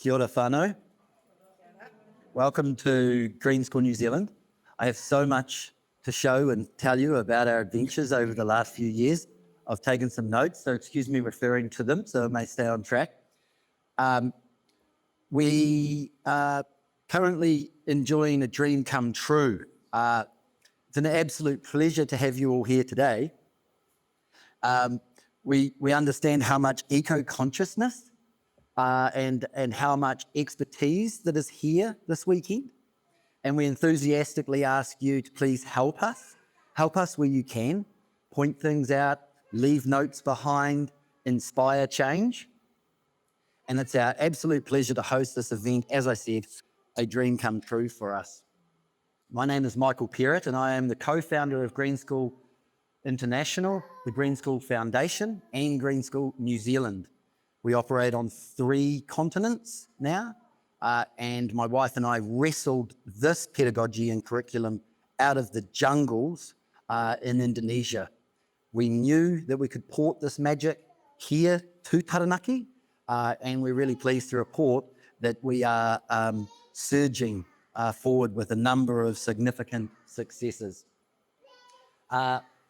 Kia ora whānau. Welcome to Green School New Zealand. I have so much to show and tell you about our adventures over the last few years. I've taken some notes, so excuse me referring to them, so it may stay on track. We are currently enjoying a dream come true. It's an absolute pleasure to have you all here today. We understand how much eco-consciousness and how much expertise that is here this weekend. And we enthusiastically ask you to please help us where you can, point things out, leave notes behind, inspire change. And it's our absolute pleasure to host this event, as I said, a dream come true for us. My name is Michael Perrett, and I am the co-founder of Green School International, the Green School Foundation, and Green School New Zealand. We operate on 3 continents now, and my wife and I wrestled this pedagogy and curriculum out of the jungles in Indonesia. We knew that we could port this magic here to Taranaki, and we're really pleased to report that we are surging forward with a number of significant successes.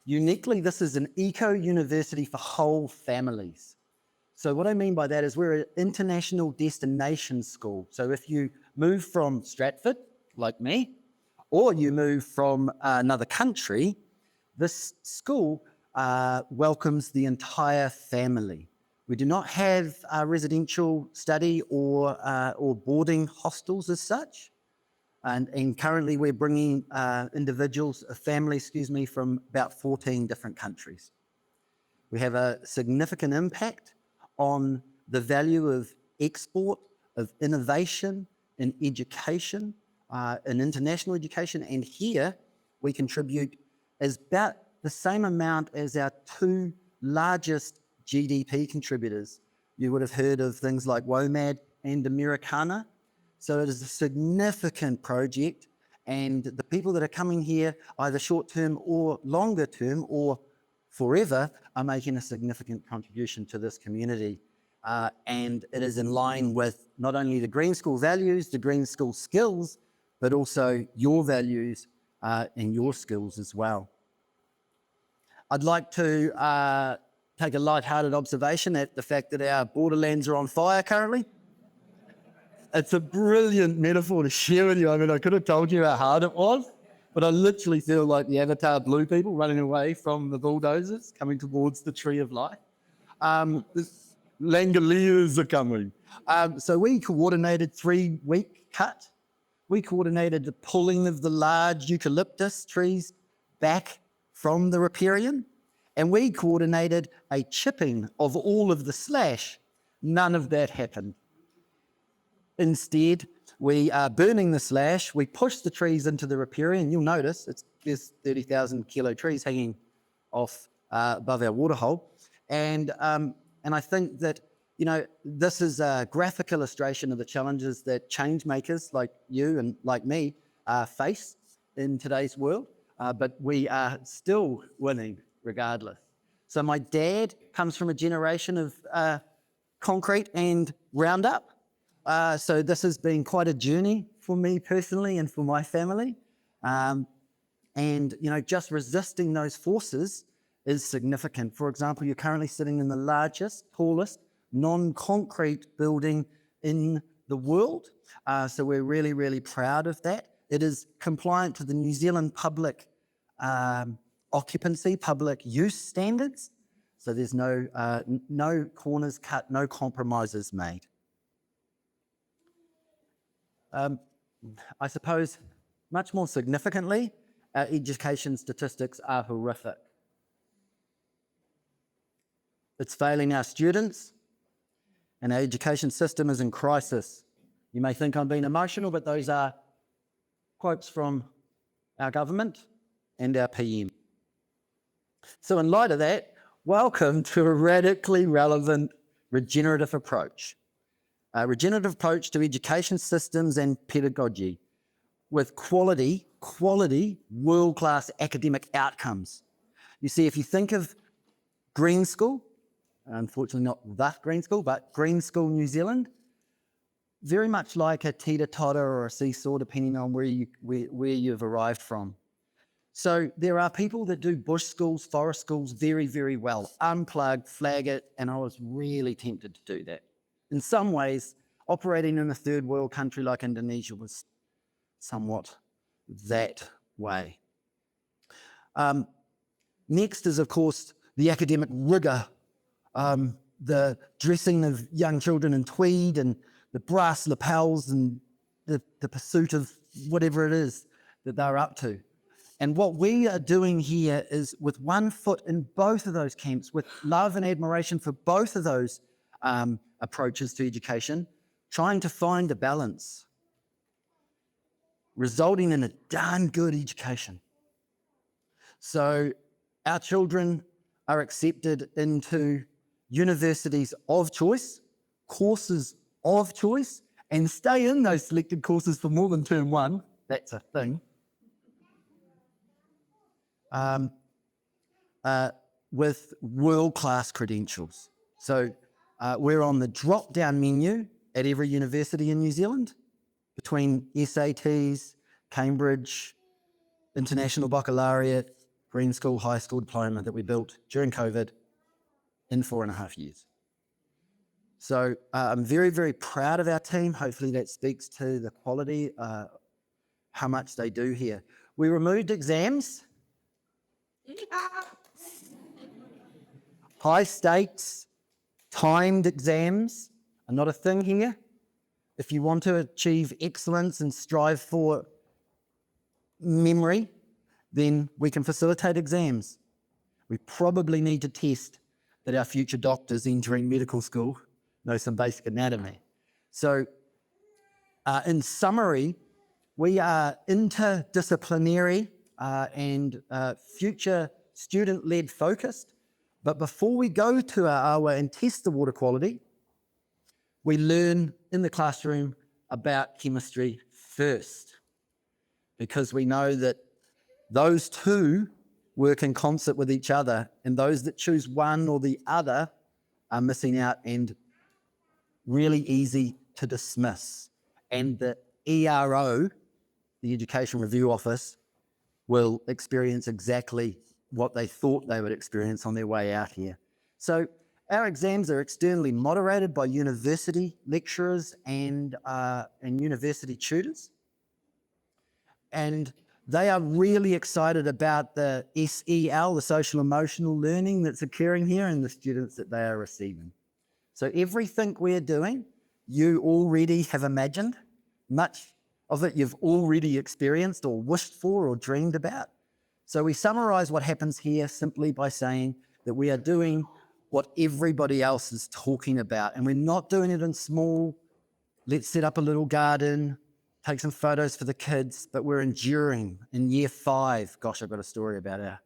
Uniquely, this is an eco-university for whole families. So what I mean by that is we're an international destination school. So if you move from Stratford, like me, or you move from another country, this school welcomes the entire family. We do not have residential study or boarding hostels as such. And currently we're bringing families, from about 14 different countries. We have a significant impact on the value of export, of innovation in education, in international education. And here we contribute as about the same amount as our 2 largest GDP contributors. You would have heard of things like WOMAD and Americana. So it is a significant project, and the people that are coming here, either short-term or longer term or forever, are making a significant contribution to this community. And it is in line with not only the Green School values, the Green School skills, but also your values and your skills as well. I'd like to take a light-hearted observation at the fact that our borderlands are on fire currently. It's a brilliant metaphor to share with you. I mean, I could have told you how hard it was, but I literally feel like the Avatar blue people running away from the bulldozers coming towards the tree of life. Langoliers are coming. So we coordinated 3-week cut. We coordinated the pulling of the large eucalyptus trees back from the riparian, and we coordinated a chipping of all of the slash. None of that happened. Instead, we are burning the slash, we push the trees into the riparian. You'll notice there's 30,000 kilo trees hanging off above our waterhole. And I think that, this is a graphic illustration of the challenges that change makers like you and like me face in today's world, but we are still winning regardless. So my dad comes from a generation of concrete and Roundup. So this has been quite a journey for me personally and for my family. And just resisting those forces is significant. For example, you're currently sitting in the largest, tallest, non-concrete building in the world. So we're really, really proud of that. It is compliant to the New Zealand public occupancy, public use standards. So there's no corners cut, no compromises made. I suppose much more significantly, our education statistics are horrific. It's failing our students, and our education system is in crisis. You may think I'm being emotional, but those are quotes from our government and our PM. So in light of that, welcome to a radically relevant regenerative approach. A regenerative approach to education systems and pedagogy with quality, world-class academic outcomes. You see, if you think of Green School, unfortunately not the Green School, but Green School New Zealand, very much like a teeter-totter or a seesaw, depending on where you've arrived from. So there are people that do bush schools, forest schools very, very well. Unplug, flag it, and I was really tempted to do that. In some ways, operating in a third world country like Indonesia was somewhat that way. Next is, of course, the academic rigour, the dressing of young children in tweed and the brass lapels and the pursuit of whatever it is that they're up to. And what we are doing here is, with one foot in both of those camps, with love and admiration for both of those approaches to education, trying to find a balance, resulting in a darn good education. So our children are accepted into universities of choice, courses of choice, and stay in those selected courses for more than term one. That's a thing. With world-class credentials. So we're on the drop-down menu at every university in New Zealand, between SATs, Cambridge, International Baccalaureate, Green School, High School Diploma that we built during COVID in 4.5 years. So I'm very, very proud of our team. Hopefully that speaks to the quality, how much they do here. We removed exams. High stakes, timed exams are not a thing here. If you want to achieve excellence and strive for memory, then we can facilitate exams. We probably need to test that our future doctors entering medical school know some basic anatomy. So in summary, we are interdisciplinary and future student-led focused. But before we go to our awa and test the water quality, we learn in the classroom about chemistry first, because we know that those two work in concert with each other, and those that choose one or the other are missing out and really easy to dismiss. And the ERO, the Education Review Office, will experience exactly what they thought they would experience on their way out here. So our exams are externally moderated by university lecturers and university tutors. And they are really excited about the SEL, the social emotional learning that's occurring here, and the students that they are receiving. So everything we're doing, you already have imagined. Much of it you've already experienced or wished for or dreamed about. So we summarize what happens here simply by saying that we are doing what everybody else is talking about, and we're not doing it in small, let's set up a little garden, take some photos for the kids, but we're enduring in year 5. Gosh, I've got a story about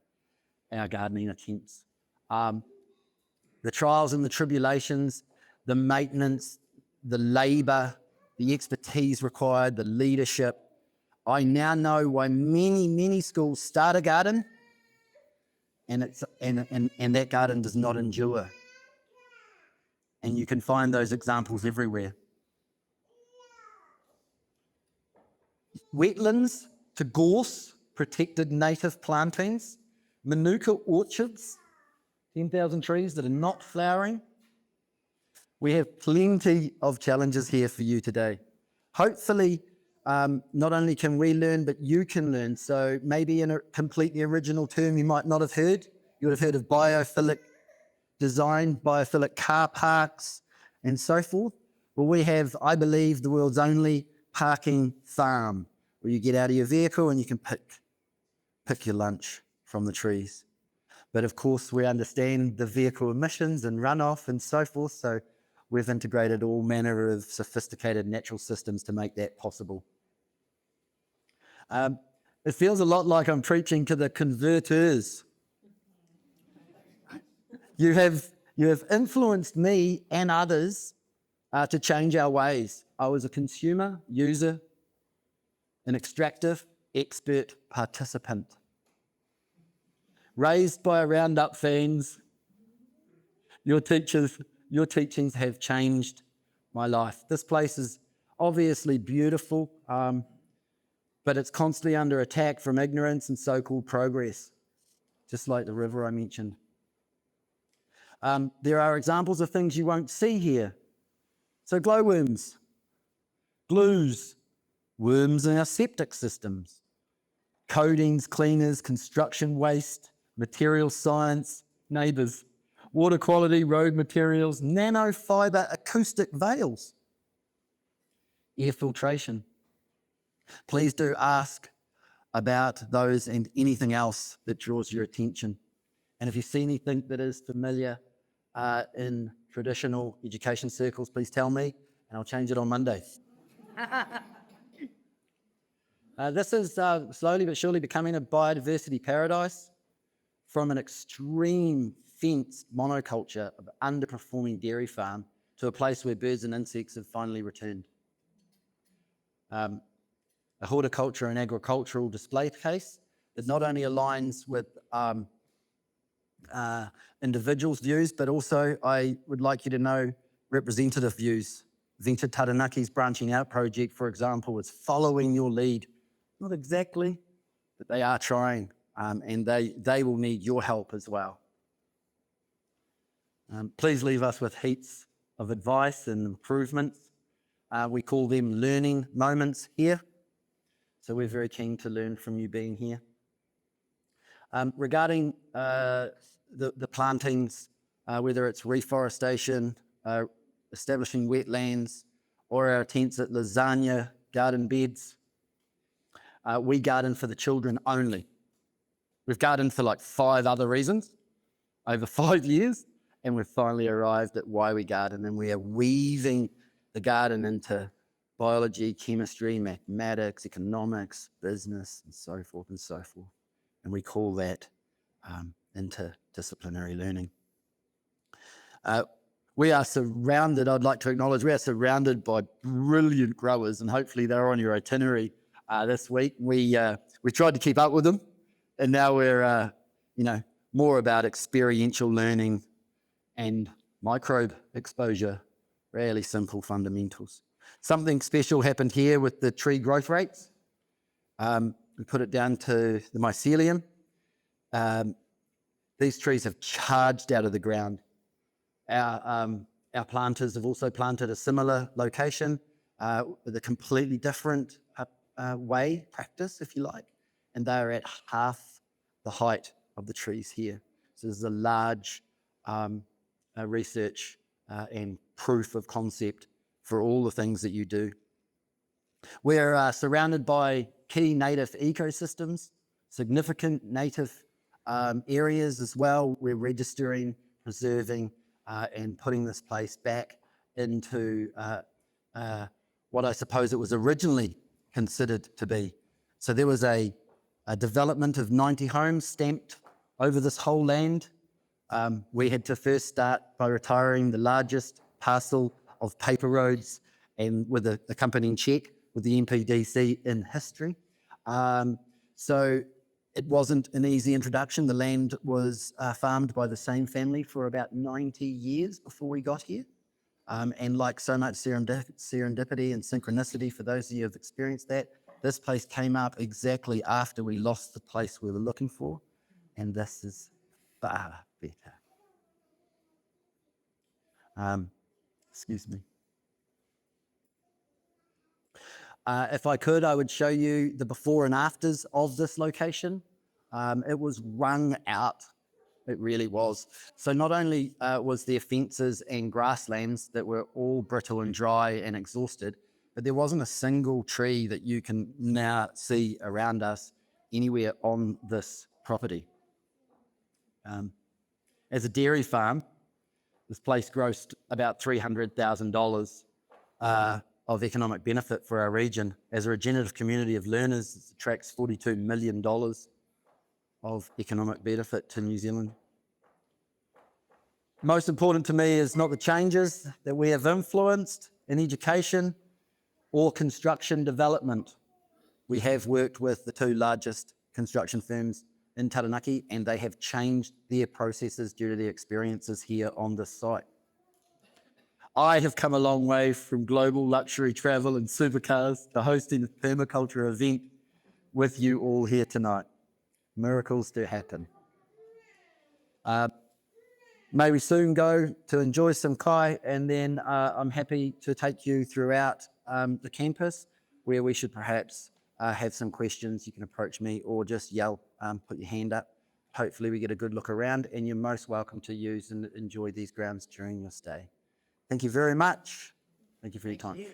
our gardening attempts. The trials and the tribulations, the maintenance, the labour, the expertise required, the leadership. I now know why many, many schools start a garden and that garden does not endure. And you can find those examples everywhere. Wetlands to gorse, protected native plantings, manuka orchards, 10,000 trees that are not flowering. We have plenty of challenges here for you today. Hopefully, not only can we learn, but you can learn. So maybe in a completely original term you might not have heard. You would have heard of biophilic design, biophilic car parks, and so forth. Well, we have, I believe, the world's only parking farm, where you get out of your vehicle and you can pick your lunch from the trees. But of course, we understand the vehicle emissions and runoff and so forth, so we've integrated all manner of sophisticated natural systems to make that possible. It feels a lot like I'm preaching to the converters. You have influenced me and others to change our ways. I was a consumer, user, an extractive, expert participant. Raised by Roundup fans, your teachings have changed my life. This place is obviously beautiful, but it's constantly under attack from ignorance and so-called progress, just like the river I mentioned. There are examples of things you won't see here. So glowworms, glues, worms in our septic systems, coatings, cleaners, construction waste, material science, neighbours, water quality, road materials, nanofibre acoustic veils, air filtration. Please do ask about those and anything else that draws your attention. And if you see anything that is familiar in traditional education circles, please tell me and I'll change it on Monday. This is slowly but surely becoming a biodiversity paradise, from an extreme fenced monoculture of underperforming dairy farm to a place where birds and insects have finally returned. A horticulture and agricultural display case that not only aligns with individuals' views, but also I would like you to know representative views. Venture Taranaki's Branching Out project, for example, is following your lead. Not exactly, but they are trying, and they will need your help as well. Please leave us with heaps of advice and improvements. We call them learning moments here. So we're very keen to learn from you being here. Regarding the plantings, whether it's reforestation, establishing wetlands, or our attempts at lasagna garden beds, we garden for the children only. We've gardened for like 5 other reasons over 5 years, and we've finally arrived at why we garden, and we are weaving the garden into biology, chemistry, mathematics, economics, business, and so forth and so forth. And we call that interdisciplinary learning. We are surrounded, I'd like to acknowledge, we are surrounded by brilliant growers, and hopefully they're on your itinerary this week. We tried to keep up with them, and now we're more about experiential learning and microbe exposure, really simple fundamentals. Something special happened here with the tree growth rates. We put it down to the mycelium. These trees have charged out of the ground. Our planters have also planted a similar location with a completely different practice, if you like, and they are at half the height of the trees here. So there's a large research and proof of concept for all the things that you do. We're surrounded by key native ecosystems, significant native areas as well. We're registering, preserving, and putting this place back into what I suppose it was originally considered to be. So there was a development of 90 homes stamped over this whole land. We had to first start by retiring the largest parcel of paper roads and with a accompanying check with the MPDC in history. So it wasn't an easy introduction. The land was farmed by the same family for about 90 years before we got here. And like so much serendipity and synchronicity, for those of you who have experienced that, this place came up exactly after we lost the place we were looking for. And this is far better. Excuse me. If I could, I would show you the before and afters of this location. It was wrung out. It really was. So not only was there fences and grasslands that were all brittle and dry and exhausted, but there wasn't a single tree that you can now see around us anywhere on this property. As a dairy farm, this place grossed about $300,000 of economic benefit for our region. As a regenerative community of learners, it attracts $42 million of economic benefit to New Zealand. Most important to me is not the changes that we have influenced in education or construction development. We have worked with the 2 largest construction firms in Taranaki, and they have changed their processes due to their experiences here on this site. I have come a long way from global luxury travel and supercars to hosting a permaculture event with you all here tonight. Miracles do happen. May we soon go to enjoy some kai, and then I'm happy to take you throughout the campus where we should perhaps have some questions. You can approach me or just yell, put your hand up. Hopefully we get a good look around, and you're most welcome to use and enjoy these grounds during your stay. Thank you very much. Thank you for your time.